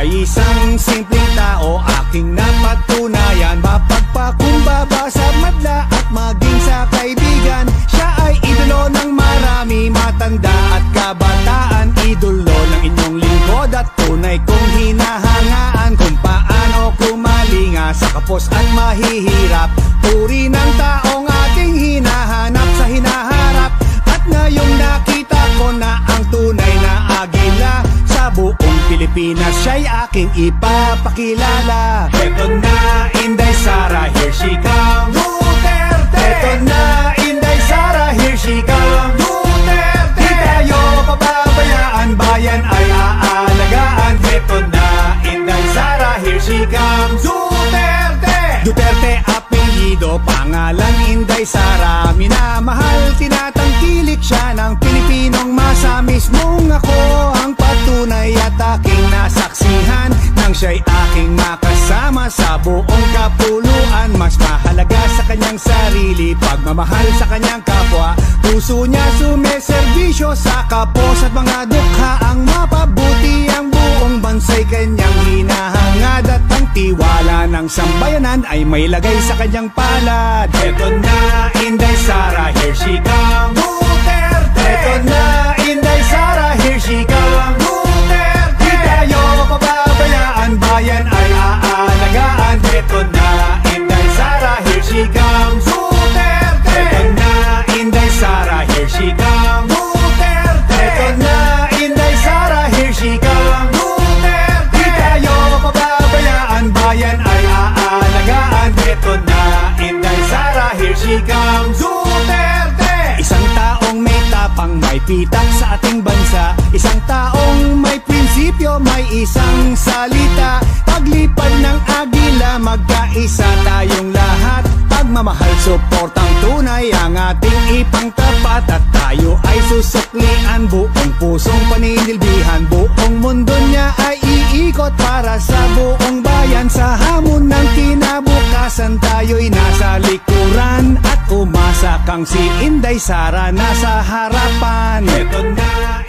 ay isang simpleng tao, aking napatunayan. Mapagpakumbaba sa madla at maging sa kaibigan. Siya ay idolo ng marami, matanda at kabataan. Idolo ng inyong lingkod at tunay kong hinahangaan. Kung paano kumalinga sa kapos at mahihirap. Turi ng taong ating hinahanap sa hinaharap. At ngayong nakita ko na ang tunay na agila sa buong Pilipinas, siya'y aking ipapakilala. Eto na, Inday Sara, here she comes. Duterte! Eto na, Inday Sara, here she comes. Duterte! Di tayo pababayaan, bayan ay aalagaan. Eto na, Inday Sara, here she comes. Duterte! Duterte apelyido, pangalan Inday Sara. Minamahal, tinatangkilik siya ng Pilipinong masa. Mismong ako ang patunay at aking nasaksihan nang siya'y aking makasama sa buong kapuluan. Mas mahalaga sa kanyang sarili, pagmamahal sa kanyang kapwa. Puso niya sumeserbisyo sa kapos at mga dukha. Ang mapabuti ang buong bansa'y kanyang hinahangad. At ang tiwala ng sambayanan ay may lagay sa kanyang palad. Eto na, Inday Sara, here she comes. Duterte! Eto na, Inday Sara, here she comes. Duterte! Di tayo pababayaan, bayan ay aalagaan. Eto na, Inday Sara, here she comes. Duterte! Eto na, Inday Sara, here she comes. Duterte! Eto na, Inday Sara, here she comes. Duterte! Di tayo pababayaan, bayan ay aalagaan. Eto na, Inday Sara, here she comes. Duterte! Isang taong may tapang, may pitak sa ating bansa. Isang taong may prinsipyo, may isang salita. Paglipad ng agila, magkaisa tayong lahat. Pagmamahal, suportang tunay ang ating ipangtapat. At tayo ay susuklian, buong pusong paninilbihan. Buong mundo niya ay iikot para sa buong bayan. Sa hamon ng kinabukasan, tayo'y nasa likuran. At umasa kang si Inday Sara nasa harapan. Eto na